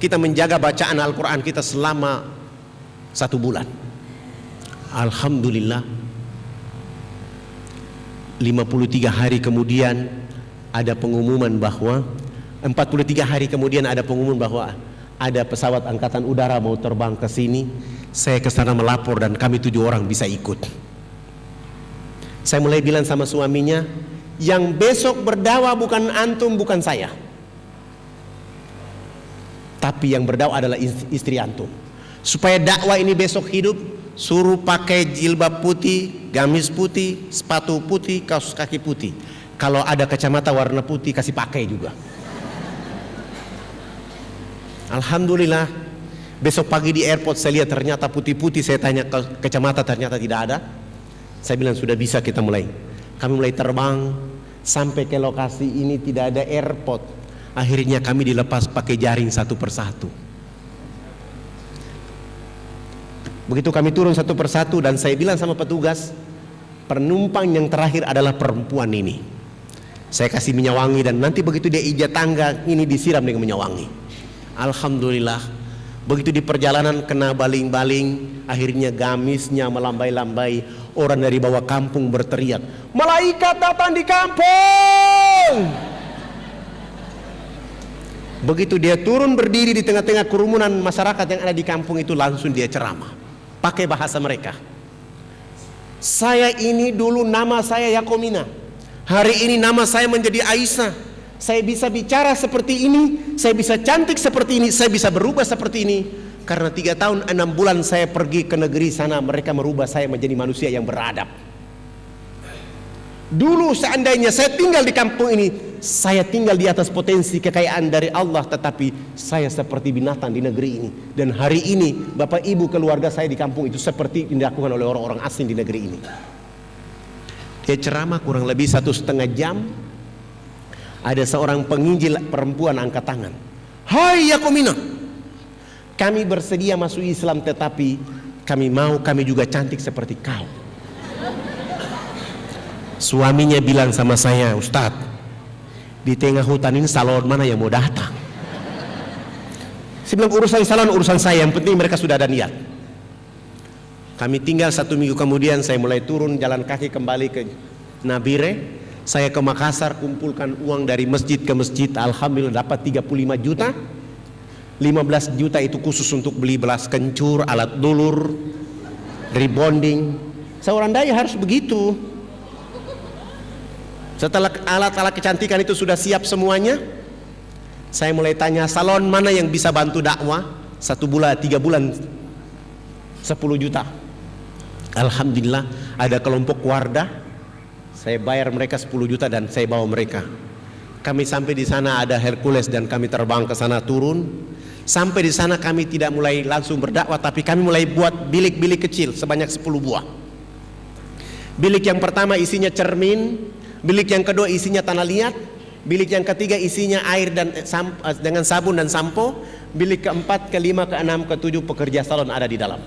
kita menjaga bacaan Al-Quran kita selama 1 bulan. Alhamdulillah, 53 hari kemudian ada pengumuman bahwa 43 hari kemudian ada pengumuman bahwa ada pesawat angkatan udara mau terbang ke sini. Saya ke sana melapor dan kami 7 orang bisa ikut. Saya mulai bilang sama suaminya, yang besok berdakwah bukan antum, bukan saya, tapi yang berdakwah adalah istri antum. Supaya dakwah ini besok hidup, suruh pakai jilbab putih, gamis putih, sepatu putih, kaos kaki putih. Kalau ada kacamata warna putih kasih pakai juga. Alhamdulillah, besok pagi di airport saya lihat ternyata putih-putih. Saya tanya ke kacamata, ternyata tidak ada. Saya bilang sudah bisa kita mulai. Kami mulai terbang sampai ke lokasi ini, tidak ada airport. Akhirnya kami dilepas pakai jaring satu persatu. Begitu kami turun satu persatu dan saya bilang sama petugas, penumpang yang terakhir adalah perempuan ini. Saya kasih minyak wangi dan nanti begitu dia ijat tangga ini disiram dengan minyak wangi. Alhamdulillah, begitu di perjalanan kena baling-baling, akhirnya gamisnya melambai-lambai. Orang dari bawah kampung berteriak, malaikat datang di kampung. Begitu dia turun berdiri di tengah-tengah kerumunan masyarakat yang ada di kampung itu, langsung dia ceramah pakai bahasa mereka. Saya ini dulu nama saya Yakomina, hari ini nama saya menjadi Aisyah. Saya bisa bicara seperti ini, saya bisa cantik seperti ini, saya bisa berubah seperti ini. Karena 3 tahun 6 bulan saya pergi ke negeri sana, mereka merubah saya menjadi manusia yang beradab. Dulu seandainya saya tinggal di kampung ini, saya tinggal di atas potensi kekayaan dari Allah, tetapi saya seperti binatang di negeri ini. Dan hari ini bapak ibu keluarga saya di kampung itu seperti yang dilakukan oleh orang-orang asing di negeri ini. Dia ceramah kurang lebih 1,5 jam. Ada seorang penginjil perempuan angkat tangan, hai Yakomina, kami bersedia masuk Islam, tetapi kami juga cantik seperti kau. Suaminya bilang sama saya, Ustadz, di tengah hutan ini salon mana yang mau datang? Saya bilang urusan salon urusan saya, yang penting mereka sudah ada niat. Kami tinggal 1 minggu kemudian, saya mulai turun jalan kaki kembali ke Nabire. Saya ke Makassar, kumpulkan uang dari masjid ke masjid. Alhamdulillah dapat 35 juta. 15 juta itu khusus untuk beli belas kencur, alat dulur, rebonding. Seorang dai harus begitu. Setelah alat-alat kecantikan itu sudah siap semuanya, saya mulai tanya salon mana yang bisa bantu dakwah 1 bulan 3 bulan 10 juta. Alhamdulillah ada kelompok Wardah, saya bayar mereka 10 juta dan saya bawa mereka. Kami sampai di sana ada Hercules dan kami terbang ke sana turun. Sampai di sana kami tidak mulai langsung berdakwah, tapi kami mulai buat bilik-bilik kecil sebanyak 10 buah. Bilik yang pertama isinya cermin, bilik yang kedua isinya tanah liat, bilik yang ketiga isinya air dan dengan sabun dan sampo, bilik keempat, kelima, keenam, ketujuh pekerja salon ada di dalam.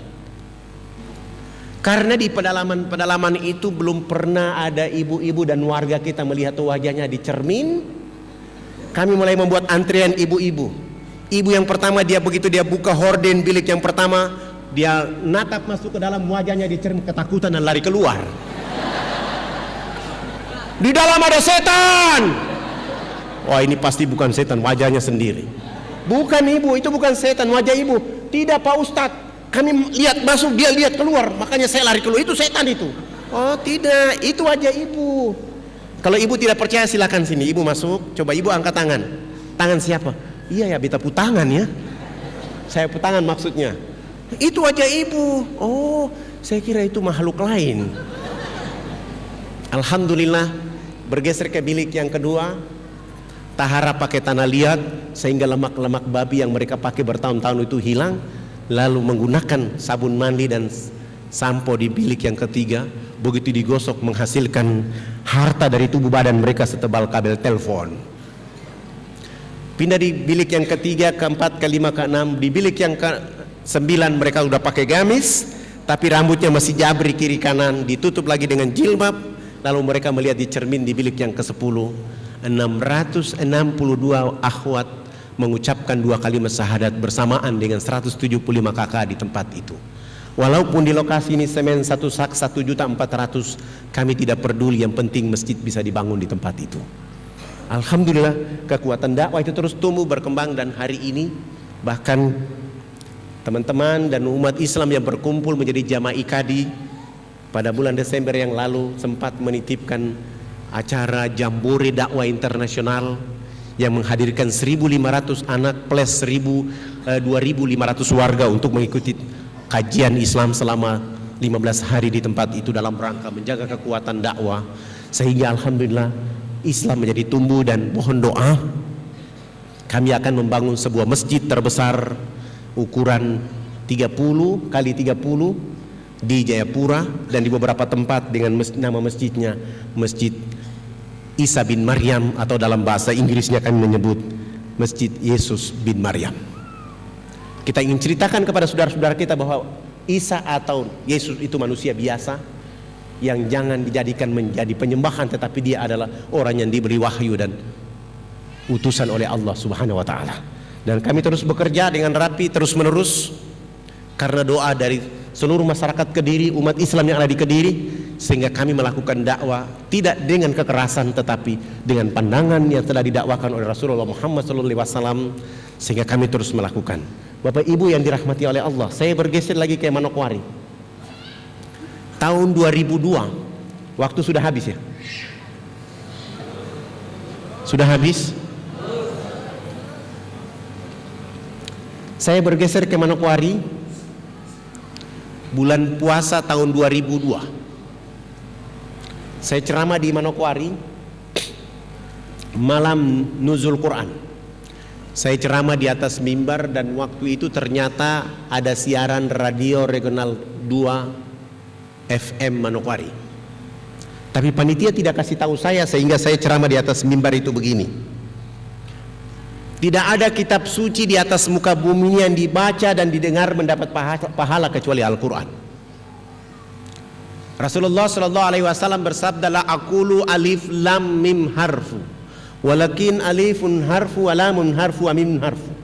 Karena di pedalaman itu belum pernah ada ibu-ibu dan warga kita melihat wajahnya di cermin, kami mulai membuat antrian ibu-ibu. Ibu yang pertama begitu dia buka horden bilik yang pertama, dia natap masuk ke dalam, wajahnya di cermin, ketakutan dan lari keluar. Di dalam ada setan. Wah, ini pasti bukan setan, wajahnya sendiri. Bukan ibu, itu bukan setan, wajah ibu. Tidak Pak Ustadz, kami lihat masuk, dia lihat keluar, makanya saya lari keluar. Itu setan itu. Oh tidak, itu wajah ibu. Kalau ibu tidak percaya silakan sini, ibu masuk, coba ibu angkat tangan. Tangan siapa? Iya ya, beta putangan ya. Saya putangan maksudnya. Itu wajah ibu. Oh, saya kira itu makhluk lain. Alhamdulillah, bergeser ke bilik yang kedua. Tahara pakai tanah liat sehingga lemak-lemak babi yang mereka pakai bertahun-tahun itu hilang. Lalu menggunakan sabun mandi dan sampo di bilik yang ketiga. Begitu digosok menghasilkan harta dari tubuh badan mereka setebal kabel telepon. Pindah di bilik yang ketiga, keempat, kelima, keenam. Di bilik yang ke-9 mereka sudah pakai gamis, tapi rambutnya masih jabri kiri kanan, ditutup lagi dengan jilbab. Lalu mereka melihat di cermin di bilik yang ke-10, 662 akhwat mengucapkan 2 kalimat syahadat bersamaan dengan 175 kakak di tempat itu. Walaupun di lokasi ini semen 1 sak 1.400.000, kami tidak peduli, yang penting masjid bisa dibangun di tempat itu. Alhamdulillah, kekuatan dakwah itu terus tumbuh berkembang, dan hari ini bahkan teman-teman dan umat Islam yang berkumpul menjadi jamaah ikadi pada bulan Desember yang lalu sempat menitipkan acara Jambore Dakwah Internasional yang menghadirkan 1.500 anak plus 2.500 warga untuk mengikuti kajian Islam selama 15 hari di tempat itu dalam rangka menjaga kekuatan dakwah, sehingga alhamdulillah Islam menjadi tumbuh. Dan mohon doa kami akan membangun sebuah masjid terbesar ukuran 30 kali 30 di Jayapura dan di beberapa tempat dengan nama masjidnya Masjid Isa bin Maryam, atau dalam bahasa Inggrisnya kami menyebut Masjid Yesus bin Maryam. Kita ingin ceritakan kepada saudara-saudara kita bahwa Isa atau Yesus itu manusia biasa yang jangan dijadikan menjadi penyembahan, tetapi dia adalah orang yang diberi wahyu dan utusan oleh Allah Subhanahu wa taala. Dan kami terus bekerja dengan rapi terus menerus karena doa dari seluruh masyarakat Kediri, umat Islam yang ada di Kediri, sehingga kami melakukan dakwah tidak dengan kekerasan tetapi dengan pandangan yang telah didakwakan oleh Rasulullah Muhammad SAW, sehingga kami terus melakukan. Bapak Ibu yang dirahmati oleh Allah, saya bergeser lagi ke Manokwari. Tahun 2002, waktu sudah habis ya? Sudah habis? Saya bergeser ke Manokwari bulan puasa tahun 2002. Saya ceramah di Manokwari malam nuzul Quran. Saya ceramah di atas mimbar dan waktu itu ternyata ada siaran radio regional 2 FM Manokwari. Tapi panitia tidak kasih tahu saya, sehingga saya ceramah di atas mimbar itu begini. Tidak ada kitab suci di atas muka bumi yang dibaca dan didengar mendapat pahala kecuali Al-Quran. Rasulullah SAW bersabda, la aqulu alif lam mim harfu, walakin alifun harfu wa lamun harfu wa mim harfu.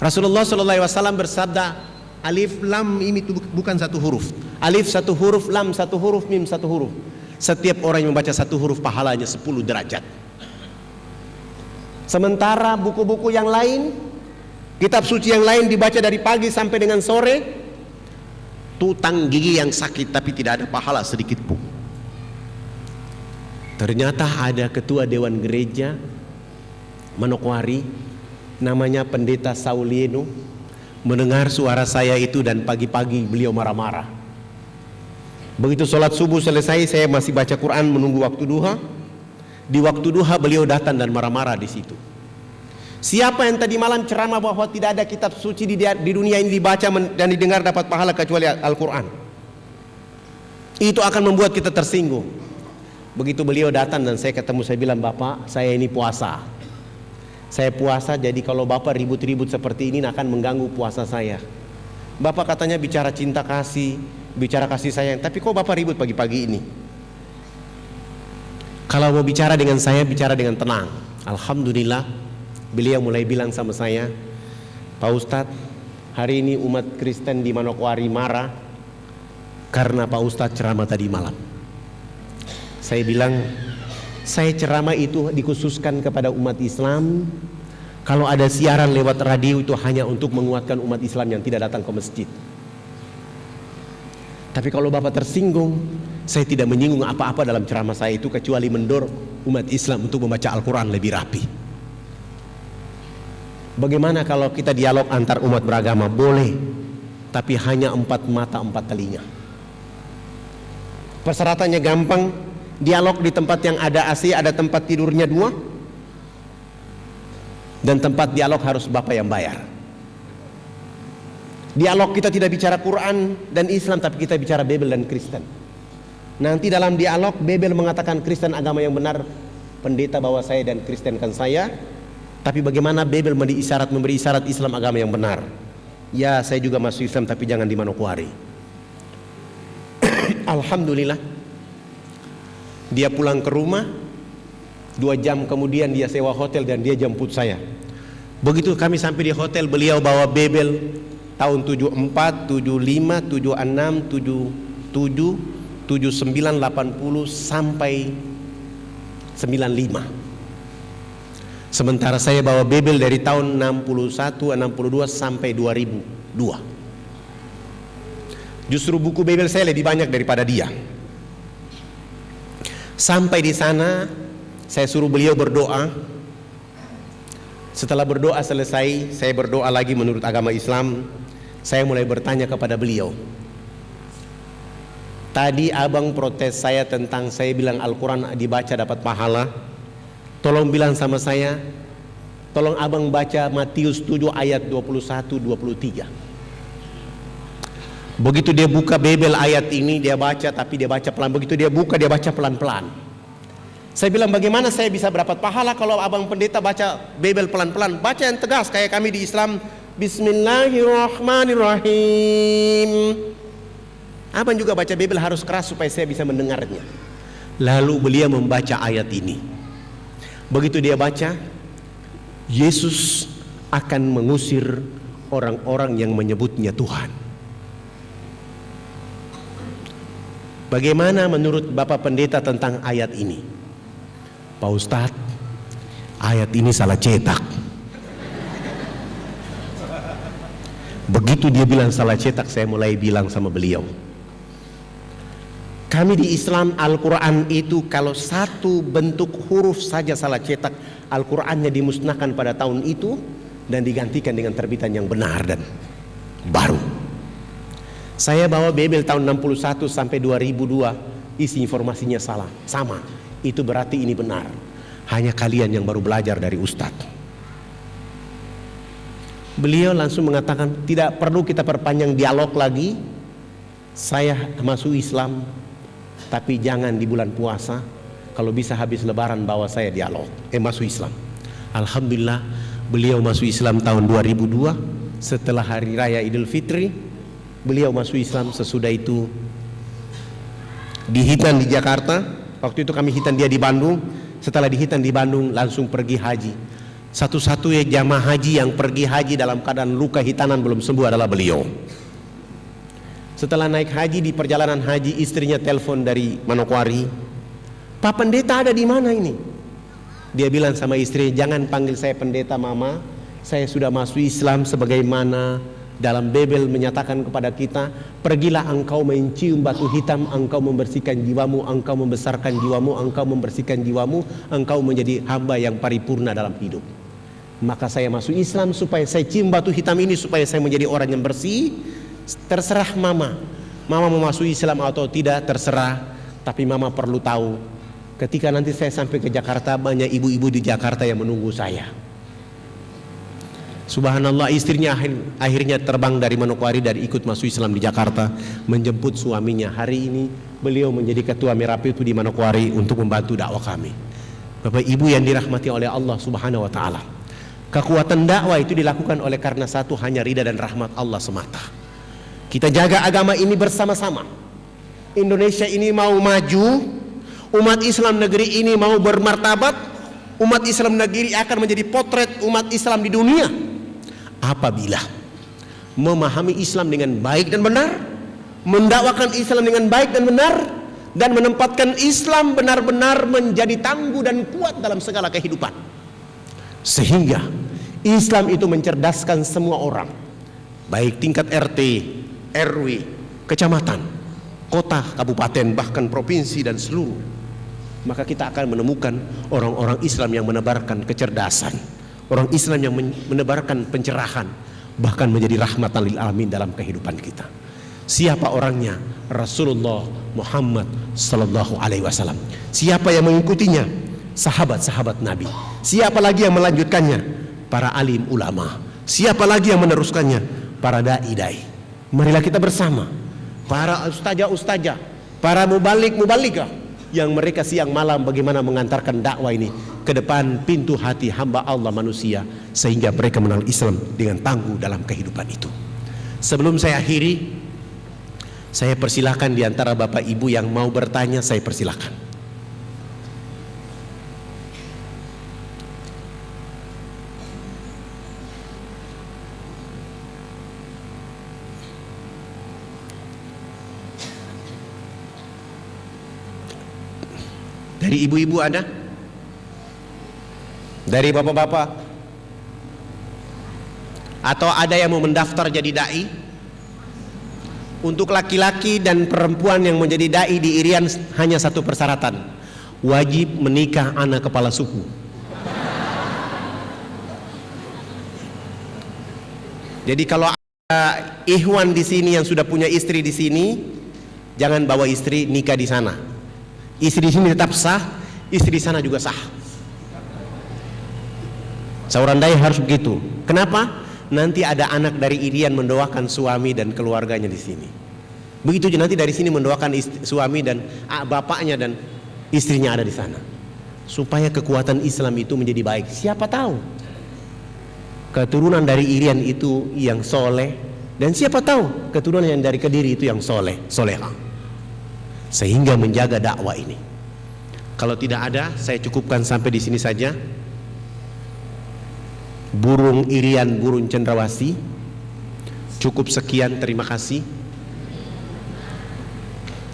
Rasulullah SAW bersabda, alif lam ini bukan satu huruf. Alif satu huruf, lam satu huruf, mim satu huruf. Setiap orang yang membaca satu huruf pahalanya 10 derajat. Sementara buku-buku yang lain, kitab suci yang lain dibaca dari pagi sampai dengan sore, tutang gigi yang sakit tapi tidak ada pahala sedikit pun. Ternyata ada ketua dewan gereja Manokwari, namanya Pendeta Saulieno, mendengar suara saya itu dan pagi-pagi beliau marah-marah. Begitu sholat subuh selesai, saya masih baca Quran menunggu waktu duha. Di waktu duha beliau datang dan marah-marah di situ. Siapa yang tadi malam ceramah bahwa tidak ada kitab suci di dunia ini dibaca dan didengar dapat pahala kecuali Al-Quran? Itu akan membuat kita tersinggung. Begitu beliau datang dan saya ketemu, saya bilang, Bapak, saya ini puasa. Saya puasa, jadi kalau Bapak ribut-ribut seperti ini akan mengganggu puasa saya. Bapak katanya bicara cinta kasih, bicara kasih sayang, tapi kok Bapak ribut pagi-pagi ini? Kalau mau bicara dengan saya, bicara dengan tenang. Alhamdulillah, beliau mulai bilang sama saya, Pak Ustadz, hari ini umat Kristen di Manokwari marah karena Pak Ustadz ceramah tadi malam. Saya bilang, saya ceramah itu dikhususkan kepada umat Islam. Kalau ada siaran lewat radio itu hanya untuk menguatkan umat Islam yang tidak datang ke masjid. Tapi kalau Bapak tersinggung, saya tidak menyinggung apa-apa dalam ceramah saya itu kecuali mendorong umat Islam untuk membaca Al-Quran lebih rapi. Bagaimana kalau kita dialog antar umat beragama? Boleh, tapi hanya 4 mata 4 telinga. Persyaratannya gampang. Dialog di tempat yang ada AC, ada tempat tidurnya 2, dan tempat dialog harus Bapak yang bayar. Dialog kita tidak bicara Quran dan Islam, tapi kita bicara Bible dan Kristen. Nanti dalam dialog Bible mengatakan Kristen agama yang benar, pendeta bawa saya dan Kristenkan saya. Tapi bagaimana Bible memberi isyarat Islam agama yang benar? Ya, saya juga masuk Islam tapi jangan di Manokwari. Alhamdulillah, dia pulang ke rumah. 2 jam kemudian dia sewa hotel dan dia jemput saya. Begitu kami sampai di hotel, beliau bawa Bible tahun 74, 75, 76, 77, 79, 80 sampai 95. Sementara saya bawa Bible dari tahun 61, 62 sampai 2002. Justru buku Bible saya lebih banyak daripada dia. Sampai di sana, saya suruh beliau berdoa. Setelah berdoa selesai, saya berdoa lagi menurut agama Islam. Saya mulai bertanya kepada beliau. Tadi abang protes saya tentang saya bilang Al-Quran dibaca dapat pahala. Tolong bilang sama saya, tolong abang baca Matius 7 ayat 21-23. Begitu dia buka Bible ayat ini, dia baca, tapi dia baca pelan. Begitu dia buka, dia baca pelan-pelan. Saya bilang, bagaimana saya bisa berdapat pahala kalau abang pendeta baca Bible pelan-pelan? Baca yang tegas kayak kami di Islam. Bismillahirrahmanirrahim. Abang juga baca Bible harus keras supaya saya bisa mendengarnya. Lalu beliau membaca ayat ini. Begitu dia baca, Yesus akan mengusir orang-orang yang menyebutnya Tuhan. Bagaimana menurut Bapak Pendeta tentang ayat ini? Pak Ustadz, ayat ini salah cetak. Begitu dia bilang salah cetak, saya mulai bilang sama beliau, kami di Islam Al-Quran itu kalau satu bentuk huruf saja salah cetak, Al-Qurannya dimusnahkan pada tahun itu dan digantikan dengan terbitan yang benar dan baru. Saya bawa Bible tahun 61 sampai 2002, isi informasinya salah, sama. Itu berarti ini benar. Hanya kalian yang baru belajar dari Ustadz. Beliau langsung mengatakan, tidak perlu kita perpanjang dialog lagi. Saya masuk Islam, tapi jangan di bulan puasa. Kalau bisa habis lebaran bawa saya dialog, masuk Islam. Alhamdulillah beliau masuk Islam tahun 2002. Setelah hari raya Idul Fitri, beliau masuk Islam. Sesudah itu dihitan di Jakarta. Waktu itu kami hitan dia di Bandung. Setelah dihitan di Bandung langsung pergi haji. Satu-satunya jamaah haji yang pergi haji dalam keadaan luka hitanan belum sembuh adalah beliau. Setelah naik haji, di perjalanan haji istrinya telepon dari Manokwari, Pak Pendeta ada di mana ini? Dia bilang sama istri, jangan panggil saya pendeta mama, saya sudah masuk Islam sebagaimana dalam Bible menyatakan kepada kita, pergilah engkau mencium batu hitam, engkau membersihkan jiwamu, engkau membesarkan jiwamu, engkau membersihkan jiwamu, engkau menjadi hamba yang paripurna dalam hidup. Maka saya masuk Islam supaya saya cium batu hitam ini, supaya saya menjadi orang yang bersih. Terserah mama mau masuk Islam atau tidak, terserah. Tapi mama perlu tahu, ketika nanti saya sampai ke Jakarta, banyak ibu-ibu di Jakarta yang menunggu saya. Subhanallah, istrinya akhirnya terbang dari Manokwari dan ikut masuk Islam di Jakarta, menjemput suaminya. Hari ini beliau menjadi ketua Merapitu di Manokwari untuk membantu dakwah kami. Bapak Ibu yang dirahmati oleh Allah Subhanahu wa taala, kekuatan dakwah itu dilakukan oleh karena satu, hanya ridha dan rahmat Allah semata. Kita jaga agama ini bersama-sama. Indonesia ini mau maju, umat Islam negeri ini mau bermartabat, umat Islam negeri akan menjadi potret umat Islam di dunia apabila memahami Islam dengan baik dan benar, mendakwakan Islam dengan baik dan benar, dan menempatkan Islam benar-benar menjadi tangguh dan kuat dalam segala kehidupan. Sehingga Islam itu mencerdaskan semua orang, baik tingkat RT, RW, kecamatan, kota, kabupaten, bahkan provinsi dan seluruh. Maka kita akan menemukan orang-orang Islam yang menebarkan kecerdasan, orang Islam yang menebarkan pencerahan, bahkan menjadi rahmatan lil alamin dalam kehidupan kita. Siapa orangnya? Rasulullah Muhammad sallallahu alaihi wasallam. Siapa yang mengikutinya? Sahabat-sahabat Nabi. Siapa lagi yang melanjutkannya? Para alim ulama. Siapa lagi yang meneruskannya? Para dai-dai. Marilah kita bersama, para ustazah-ustazah, para mubalik-mubalikah, yang mereka siang malam bagaimana mengantarkan dakwah ini ke depan pintu hati hamba Allah manusia, sehingga mereka mengenal Islam dengan tangguh dalam kehidupan itu. Sebelum saya akhiri, saya persilahkan di antara Bapak Ibu yang mau bertanya, saya persilahkan. Dari ibu-ibu ada? Dari bapak-bapak? Atau ada yang mau mendaftar jadi dai? Untuk laki-laki dan perempuan yang menjadi dai di Irian hanya satu persyaratan, wajib menikah anak kepala suku. Jadi kalau ada ikhwan di sini yang sudah punya istri di sini, jangan bawa istri nikah di sana. Istri di sini tetap sah, istri di sana juga sah. Sauran Dayak harus begitu. Kenapa? Nanti ada anak dari Irian mendoakan suami dan keluarganya di sini. Begitu juga nanti dari sini mendoakan suami dan bapaknya dan istrinya ada di sana. Supaya kekuatan Islam itu menjadi baik. Siapa tahu keturunan dari Irian itu yang soleh, dan siapa tahu keturunan yang dari Kediri itu yang soleha, sehingga menjaga dakwah ini. Kalau tidak ada, saya cukupkan sampai di sini saja. Burung Irian, burung cendrawasih. Cukup sekian, terima kasih.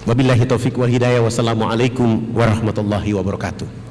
Wabillahi taufiq wal hidayah. Wassalamualaikum warahmatullahi wabarakatuh.